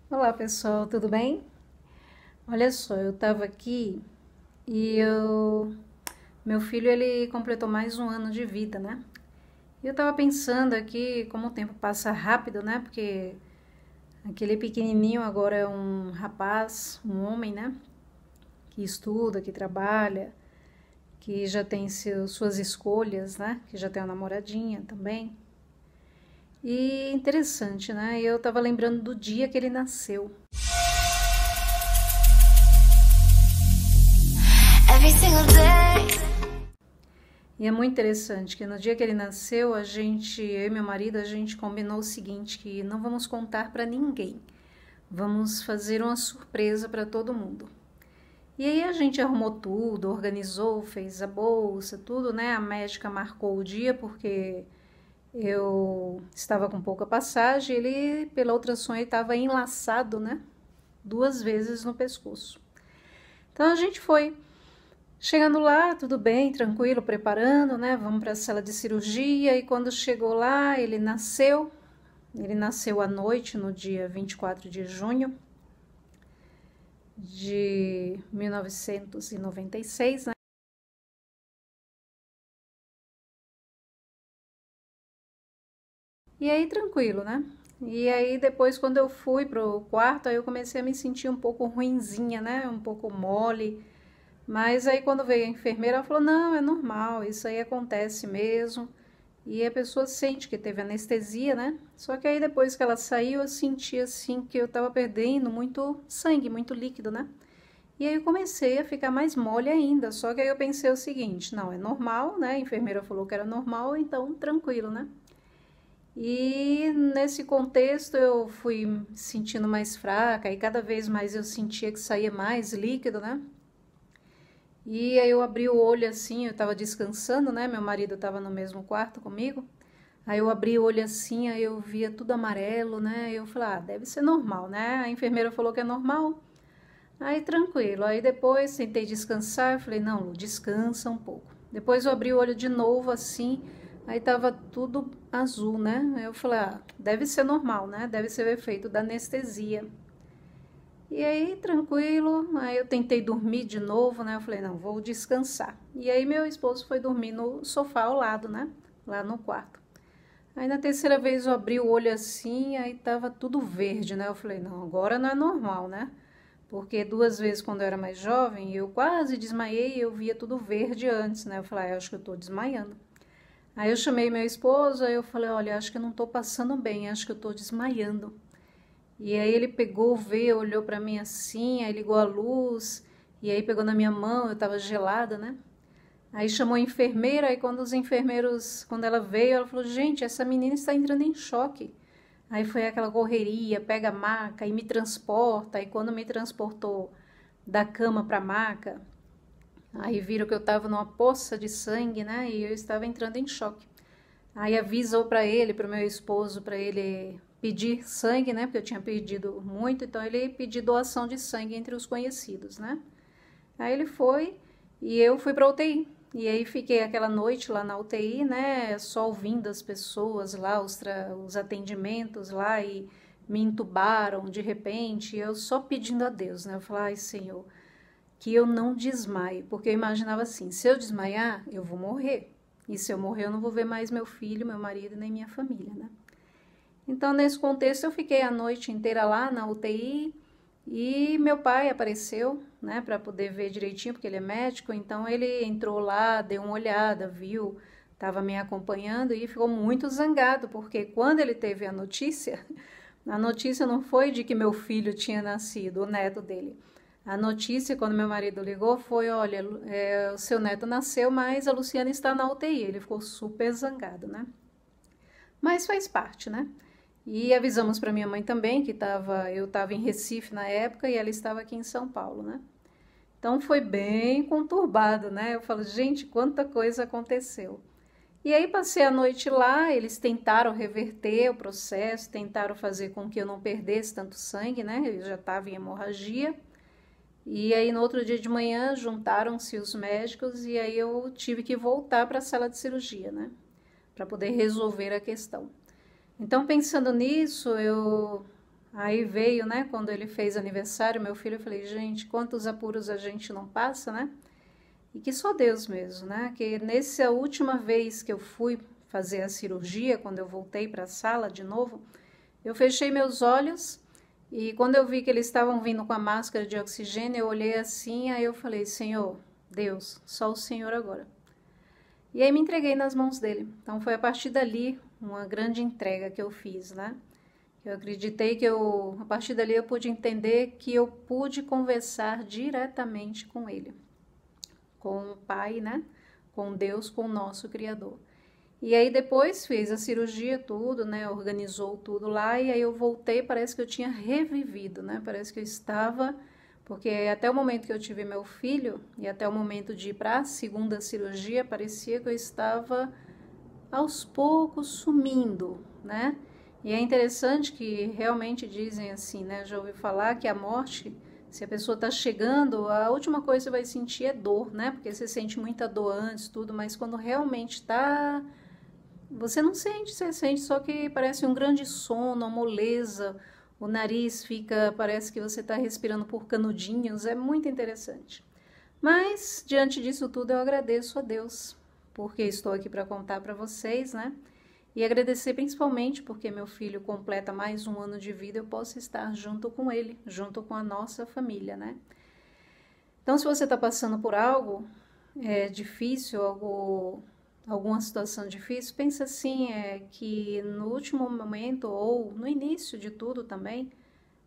Olá pessoal, tudo bem? Olha só, eu tava aqui e meu filho ele completou mais um ano de vida, né? E eu tava pensando aqui como o tempo passa rápido, né? Porque aquele pequenininho agora é um rapaz, um homem, né? Que estuda, que trabalha, que já tem suas escolhas, né? Que já tem uma namoradinha também. E interessante, né? Eu tava lembrando do dia que ele nasceu. Every single day. E é muito interessante que no dia que ele nasceu, eu e meu marido, a gente combinou o seguinte, que não vamos contar para ninguém. Vamos fazer uma surpresa para todo mundo. E aí a gente arrumou tudo, organizou, fez a bolsa, tudo, né? A médica marcou o dia porque eu estava com pouca passagem, ele pela ultrassom estava enlaçado, né? 2 vezes no pescoço. Então a gente foi. Chegando lá, tudo bem, tranquilo, preparando, né? Vamos para a sala de cirurgia. E quando chegou lá, ele nasceu. Ele nasceu à noite, no dia 24 de junho de 1996, né? E aí, tranquilo, né? E aí, depois, quando eu fui pro quarto, aí eu comecei a me sentir um pouco ruinzinha, né? Um pouco mole. Mas aí, quando veio a enfermeira, ela falou: não, é normal, isso aí acontece mesmo. E a pessoa sente que teve anestesia, né? Só que aí depois que ela saiu, eu senti assim que eu tava perdendo muito sangue, muito líquido, né? E aí eu comecei a ficar mais mole ainda. Só que aí eu pensei o seguinte: não, é normal, né? A enfermeira falou que era normal, então tranquilo, né? E nesse contexto eu fui me sentindo mais fraca e cada vez mais eu sentia que saía mais líquido, né? E aí eu abri o olho assim, eu tava descansando, né? Meu marido tava no mesmo quarto comigo. Aí eu abri o olho assim, aí eu via tudo amarelo, né? Eu falei, ah, deve ser normal, né? A enfermeira falou que é normal. Aí tranquilo. Aí depois tentei descansar, eu falei, não, Lu, descansa um pouco. Depois eu abri o olho de novo assim, aí tava tudo azul, né? Aí eu falei, ah, deve ser normal, né? Deve ser o efeito da anestesia. E aí, tranquilo, aí eu tentei dormir de novo, né? Eu falei, não, vou descansar. E aí meu esposo foi dormir no sofá ao lado, né? Lá no quarto. Aí na terceira vez eu abri o olho assim, aí tava tudo verde, né? Eu falei, não, agora não é normal, né? Porque 2 vezes quando eu era mais jovem, eu quase desmaiei e eu via tudo verde antes, né? Eu falei, ah, eu acho que eu tô desmaiando. Aí eu chamei meu esposo, aí eu falei, olha, acho que eu não tô passando bem, acho que eu tô desmaiando. E aí ele pegou, veio, olhou pra mim assim, aí ligou a luz, e aí pegou na minha mão, eu tava gelada, né? Aí chamou a enfermeira, aí quando ela veio, ela falou, gente, essa menina está entrando em choque. Aí foi aquela correria, pega a maca e me transporta, aí quando me transportou da cama para a maca, aí viram que eu estava numa poça de sangue, né? E eu estava entrando em choque. Aí avisou para ele, para o meu esposo, para ele pedir sangue, né? Porque eu tinha perdido muito, então ele pediu doação de sangue entre os conhecidos, né? Aí ele foi e eu fui para UTI. E aí fiquei aquela noite lá na UTI, né? Só ouvindo as pessoas lá, os atendimentos lá e me entubaram de repente. Eu só pedindo a Deus, né? Eu falei, ai Senhor, que eu não desmaie. Porque eu imaginava assim, se eu desmaiar, eu vou morrer. E se eu morrer, eu não vou ver mais meu filho, meu marido, nem minha família, né? Então, nesse contexto, eu fiquei a noite inteira lá na UTI e meu pai apareceu, né, para poder ver direitinho, porque ele é médico. Então, ele entrou lá, deu uma olhada, viu, estava me acompanhando e ficou muito zangado, porque quando ele teve a notícia não foi de que meu filho tinha nascido, o neto dele. A notícia, quando meu marido ligou, foi: olha, o seu neto nasceu, mas a Luciana está na UTI. Ele ficou super zangado, né? Mas faz parte, né? E avisamos para minha mãe também que eu estava em Recife na época e ela estava aqui em São Paulo, né? Então foi bem conturbado, né? Eu falo, gente, quanta coisa aconteceu. E aí passei a noite lá, eles tentaram reverter o processo, tentaram fazer com que eu não perdesse tanto sangue, né? Eu já estava em hemorragia. E aí no outro dia de manhã juntaram-se os médicos e aí eu tive que voltar para a sala de cirurgia, né? Para poder resolver a questão. Então, pensando nisso, eu Aí veio, né, quando ele fez aniversário, meu filho, eu falei, gente, quantos apuros a gente não passa, né? E que só Deus mesmo, né? Que nessa última vez que eu fui fazer a cirurgia, quando eu voltei para a sala de novo, eu fechei meus olhos e quando eu vi que eles estavam vindo com a máscara de oxigênio, eu olhei assim, aí eu falei, Senhor, Deus, só o Senhor agora. E aí me entreguei nas mãos dele. Então foi a partir dali uma grande entrega que eu fiz, né? Eu acreditei que a partir dali eu pude entender que eu pude conversar diretamente com ele, com o Pai, né? Com Deus, com o nosso Criador. E aí depois fez a cirurgia, tudo, né? Organizou tudo lá e aí eu voltei, parece que eu tinha revivido, né? Parece que eu estava, porque até o momento que eu tive meu filho e até o momento de ir para a segunda cirurgia, parecia que eu estava aos poucos sumindo, né? E é interessante que realmente dizem assim, né? Já ouvi falar que a morte, se a pessoa está chegando, a última coisa que você vai sentir é dor, né? Porque você sente muita dor antes, tudo, mas quando realmente está, você não sente, você sente só que parece um grande sono, uma moleza, o nariz fica, parece que você está respirando por canudinhos, é muito interessante. Mas, diante disso tudo, eu agradeço a Deus, porque estou aqui para contar para vocês, né? E agradecer principalmente porque meu filho completa mais um ano de vida, eu posso estar junto com ele, junto com a nossa família, né? Então, se você está passando por algo difícil, alguma situação difícil, pensa assim, que no último momento ou no início de tudo também,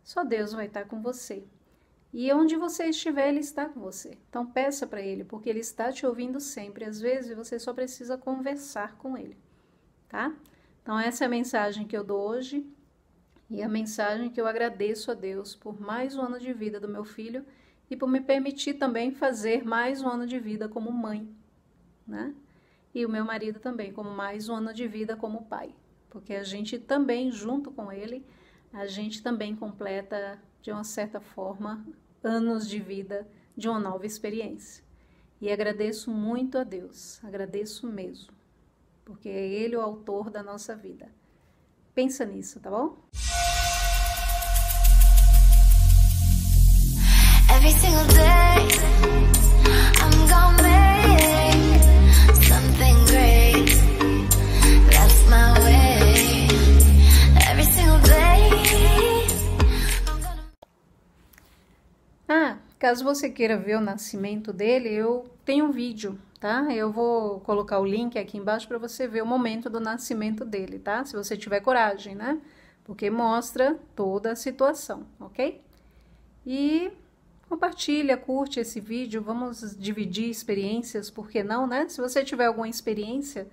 só Deus vai estar com você. E onde você estiver, Ele está com você. Então, peça para Ele, porque Ele está te ouvindo sempre. Às vezes, você só precisa conversar com Ele. Tá? Então, essa é a mensagem que eu dou hoje e a mensagem que eu agradeço a Deus por mais um ano de vida do meu filho e por me permitir também fazer mais um ano de vida como mãe, né? E o meu marido também, como mais um ano de vida como pai, porque a gente também, junto com ele, a gente também completa, de uma certa forma, anos de vida de uma nova experiência. E agradeço muito a Deus, agradeço mesmo. Porque é Ele o autor da nossa vida. Pensa nisso, tá bom? Every single day, I'm gonna make something great. That's my way. Every single day, I'm gonna... Caso você queira ver o nascimento dele, eu tenho um vídeo, tá? Eu vou colocar o link aqui embaixo para você ver o momento do nascimento dele, tá? Se você tiver coragem, né? Porque mostra toda a situação, ok? E compartilha, curte esse vídeo, vamos dividir experiências, por que não, né? Se você tiver alguma experiência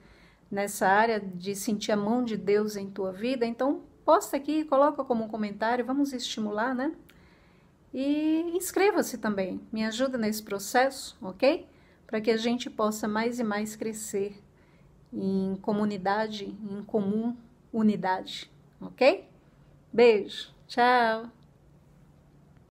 nessa área de sentir a mão de Deus em tua vida, então posta aqui, coloca como um comentário, vamos estimular, né? E inscreva-se também, me ajuda nesse processo, ok? Para que a gente possa mais e mais crescer em comunidade, em comum unidade, ok? Beijo, tchau!